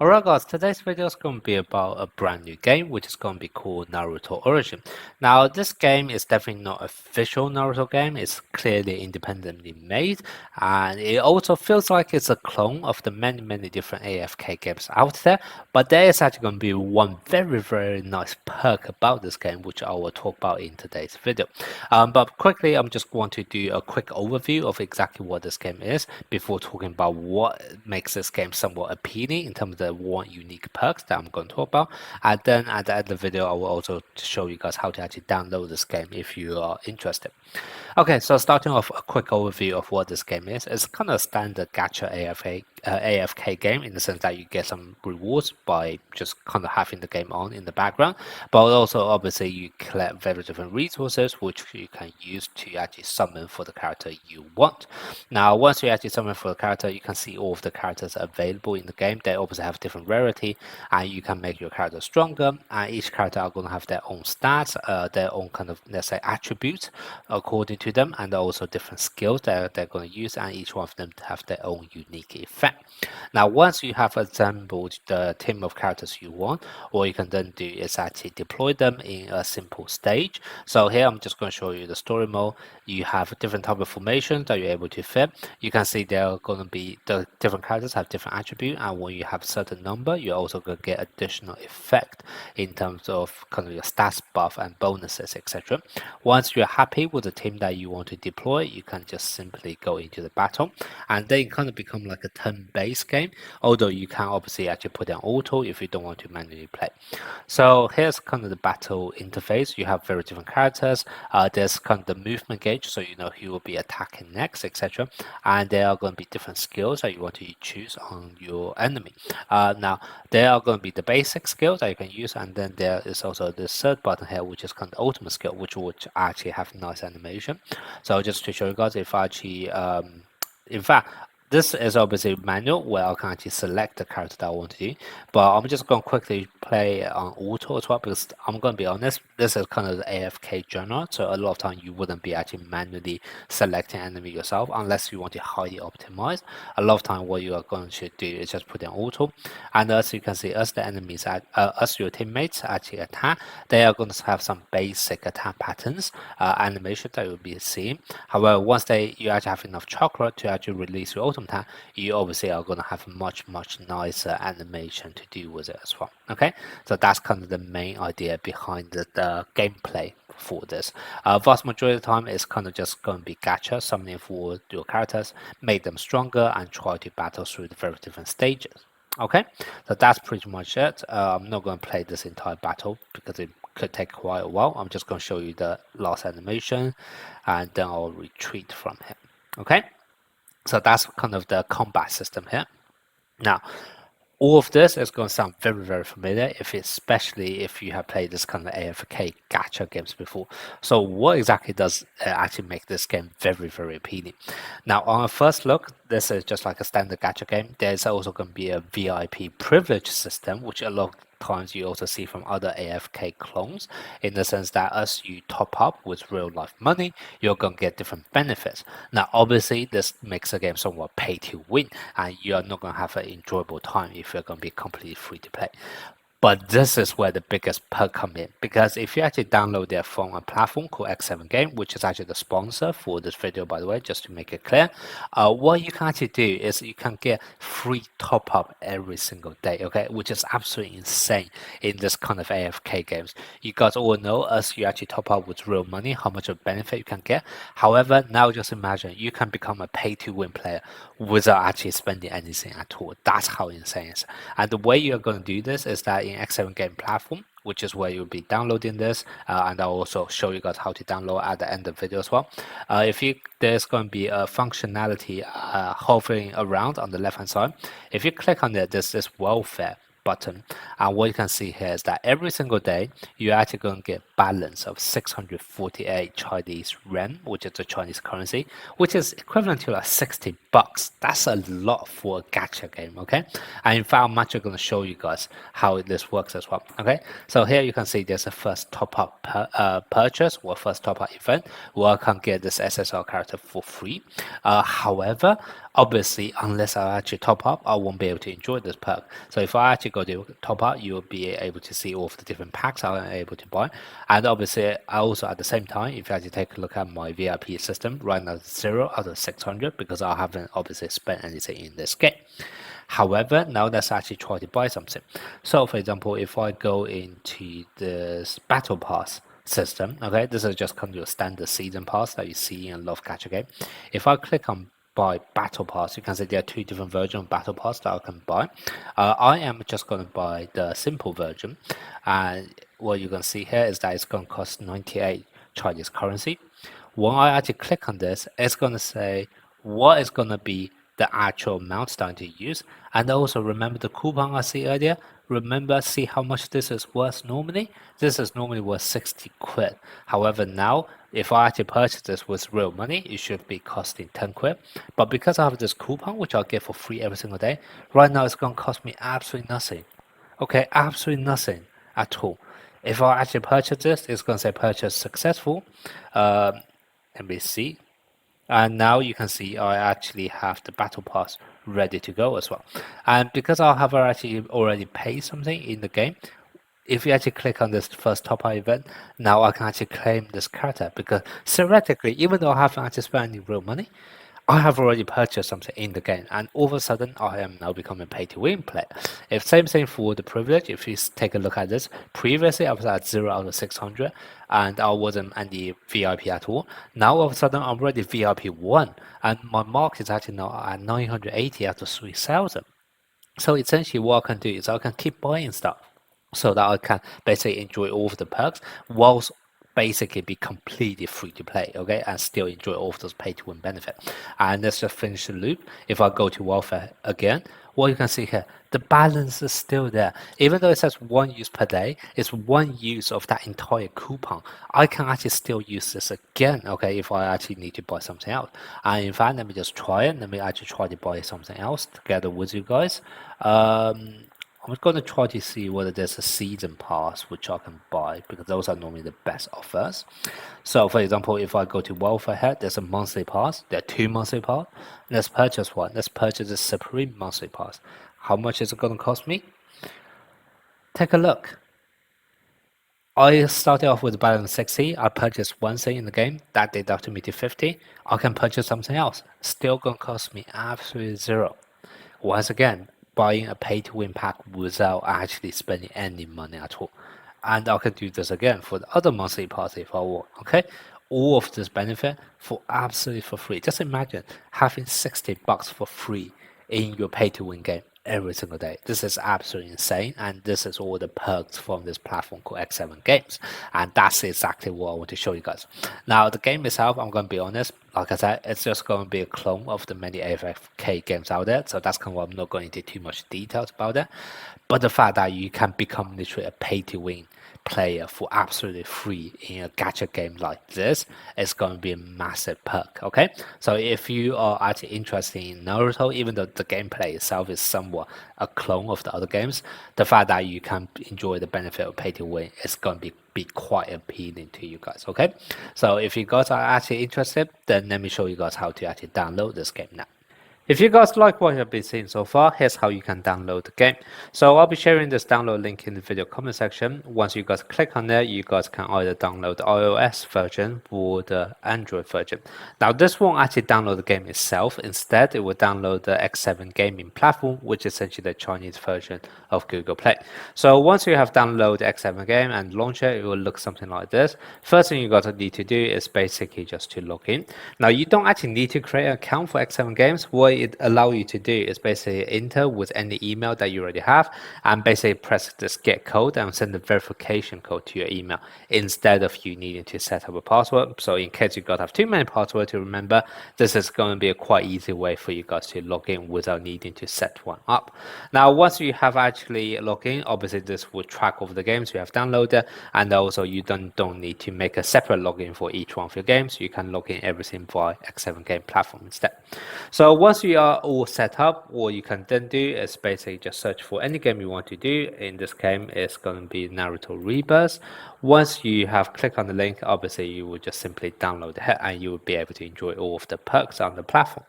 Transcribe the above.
Alright guys, today's video is going to be about a brand new game which is going to be called Naruto Origin. Now this game is definitely not an official Naruto game, it's clearly independently made and it also feels like it's a clone of the many different AFK games out there, but there is actually going to be one very nice perk about this game which I will talk about in today's video. But quickly I'm just going to do a quick overview of exactly what this game is before talking about what makes this game somewhat appealing in terms of the one unique perks that I'm going to talk about, and then at the end of the video I will also show you guys how to actually download this game if you are interested. Okay, so starting off a quick overview of what this game is. It's kind of a standard gacha AFK game in the sense that you get some rewards by just kind of having the game on in the background, but also obviously you collect very different resources which you can use to actually summon for the character you want. Now once you actually summon for the character, you can see all of the characters available in the game. They obviously have different rarity and you can make your character stronger, and each character are going to have their own stats, their own kind of, let's say, attributes according to them, and also different skills that they're going to use, and each one of them have their own unique effect. Now once you have assembled the team of characters you want, what you can then do is actually deploy them in a simple stage. So here I'm just going to show you the story mode. You have different type of formations that you're able to fit. You can see they're going to be, the different characters have different attributes, and when you have a certain number you're also going to get additional effect in terms of kind of your stats buff and bonuses, etc. Once you're happy with the team that you want to deploy, you can just simply go into the battle, and they kind of become like a turn-based game, although you can obviously actually put an auto if you don't want to manually play. So here's kind of the battle interface. You have very different characters. There's kind of the movement gauge, so you know who will be attacking next, etc. And there are going to be different skills that you want to choose on your enemy. Now there are going to be the basic skills that you can use, and then there is also this third button here which is kind of the ultimate skill, which would actually have nice animation. So just to show you guys, if I actually in fact, this is obviously manual where I can actually select the character that I want to do, but I'm just going to quickly play on auto as well, because I'm going to be honest, this is kind of the AFK genre, so a lot of time you wouldn't be actually manually selecting enemy yourself unless you want to highly optimize. A lot of time what you are going to do is just put in auto, and as you can see, as the enemies, as your teammates actually attack, they are going to have some basic attack patterns, animation that you'll be seeing. However, once you actually have enough chocolate to actually release your ultimate attack, you obviously are going to have much nicer animation to do with it as well. Okay, so that's kind of the main idea behind the gameplay for this. Vast majority of the time it's kind of just going to be gacha, summoning for your characters, make them stronger, and try to battle through the very different stages. Okay, so that's pretty much it. I'm not going to play this entire battle because it could take quite a while. I'm just going to show you the last animation and then I'll retreat from him. Okay, so that's kind of the combat system here. Now all of this is going to sound very familiar, especially if you have played this kind of AFK gacha games before. So what exactly does actually make this game very appealing? Now on a first look, this is just like a standard gacha game. There's also going to be a VIP privilege system, which a lot of times you also see from other AFK clones, in the sense that as you top up with real life money, you're going to get different benefits. Now obviously this makes the game somewhat pay to win, and you're not going to have an enjoyable time if you're going to be completely free to play. But this is where the biggest perk come in, because if you actually download their from a platform called X7GAME, which is actually the sponsor for this video, by the way, just to make it clear, what you can actually do is you can get free top up every single day, okay, which is absolutely insane in this kind of AFK games. You guys all know, as you actually top up with real money, how much of benefit you can get. However, now just imagine you can become a pay to win player without actually spending anything at all. That's how insane it is. And the way you're going to do this is that in X7GAME platform, which is where you'll be downloading this, and I'll also show you guys how to download at the end of the video as well. There's going to be a functionality hovering around on the left hand side. If you click on it, there's this welfare. button, and what you can see here is that every single day you're actually going to get balance of 648 Chinese yuan, which is the Chinese currency, which is equivalent to like 60 bucks. That's a lot for a gacha game, okay? And in fact, I'm actually going to show you guys how this works as well, okay? So here you can see there's a first top-up purchase or first top-up event where I can get this SSR character for free. However, obviously, unless I actually top up, I won't be able to enjoy this perk. So if I actually go to top up, you'll be able to see all of the different packs I'm able to buy. And obviously, I also at the same time, if you actually take a look at my VIP system, right now it's 0 out of 600 because I haven't obviously spent anything in this game. However, now let's actually try to buy something. So for example, if I go into this battle pass system, okay, this is just kind of your standard season pass that you see in a lot of gacha game. If I click on buy battle pass, you can see there are two different versions of battle pass that I can buy. I am just going to buy the simple version, and what you can see here is that it's going to cost 98 Chinese currency. When I actually click on this, it's going to say what is going to be the actual amount starting to use. And also remember the coupon I see earlier. Remember, see how much this is worth normally. This is normally worth 60 quid. However, now if I actually purchase this with real money, it should be costing 10 quid. But because I have this coupon, which I'll get for free every single day, right now it's going to cost me absolutely nothing. Okay, absolutely nothing at all. If I actually purchase this, it's going to say purchase successful. Let me see. And now you can see I actually have the battle pass ready to go as well. And because I have actually already paid something in the game, if you actually click on this first top-up event, now I can actually claim this character, because theoretically, even though I haven't actually spent any real money, I have already purchased something in the game, and all of a sudden I am now becoming pay-to-win player. If same thing for the privilege, if you take a look at this, previously I was at 0 out of 600 and I wasn't any VIP at all. Now all of a sudden I'm already VIP 1 and my mark is actually now at 980 out of 3000. So essentially what I can do is I can keep buying stuff so that I can basically enjoy all of the perks whilst basically be completely free to play, okay, and still enjoy all of those pay to win benefits. And let's just finish the loop. If I go to welfare again, what you can see here, the balance is still there. Even though it says 1 use per day, it's 1 use of that entire coupon. I can actually still use this again, okay, if I actually need to buy something else. And in fact, let me just try it. Let me actually try to buy something else together with you guys. I'm going to try to see whether there's a season pass which I can buy, because those are normally the best offers. So for example, if I go to welfare here, there's a monthly pass. There are 2 monthly pass. Let's purchase one. Let's purchase a Supreme monthly pass. How much is it going to cost me? Take a look. I started off with a balance 60. I purchased one thing in the game. That deducted me to 50. I can purchase something else. Still going to cost me absolutely 0. Once again, buying a pay-to-win pack without actually spending any money at all. And I can do this again for the other monthly pass if I want, okay? All of this benefit for absolutely for free. Just imagine having 60 bucks for free in your pay-to-win game every single day. This is absolutely insane, and this is all the perks from this platform called X7GAME, and that's exactly what I want to show you guys. Now the game itself, I'm going to be honest, like I said, it's just going to be a clone of the many AFK games out there, so that's kind of why I'm not going into too much details about it. But the fact that you can become literally a pay-to-win player for absolutely free in a gacha game like this is going to be a massive perk, okay? So if you are actually interested in Naruto, even though the gameplay itself is somewhat a clone of the other games, the fact that you can enjoy the benefit of pay to win is going to be quite appealing to you guys, okay? So if you guys are actually interested, then let me show you guys how to actually download this game now. If you guys like what you've been seeing so far, here's how you can download the game. So I'll be sharing this download link in the video comment section. Once you guys click on there, you guys can either download the iOS version or the Android version. Now this won't actually download the game itself. Instead, it will download the X7GAME platform, which is essentially the Chinese version of Google Play. So once you have downloaded X7GAME and launch it, it will look something like this. First thing you guys need to do is basically just to log in. Now you don't actually need to create an account for X7GAME. What it allow you to do is basically enter with any email that you already have and basically press this get code and send the verification code to your email instead of you needing to set up a password. So in case you got to have too many passwords to remember, this is going to be a quite easy way for you guys to log in without needing to set one up. Now, once you have actually logged in, obviously this will track over the games you have downloaded, and also you don't need to make a separate login for each one of your games. You can log in everything via X7GAME platform instead. So once you are all set up, what you can then do is basically just search for any game you want to do. In this game, it's going to be Naruto Rebirth. Once you have clicked on the link, obviously you will just simply download it and you will be able to enjoy all of the perks on the platform.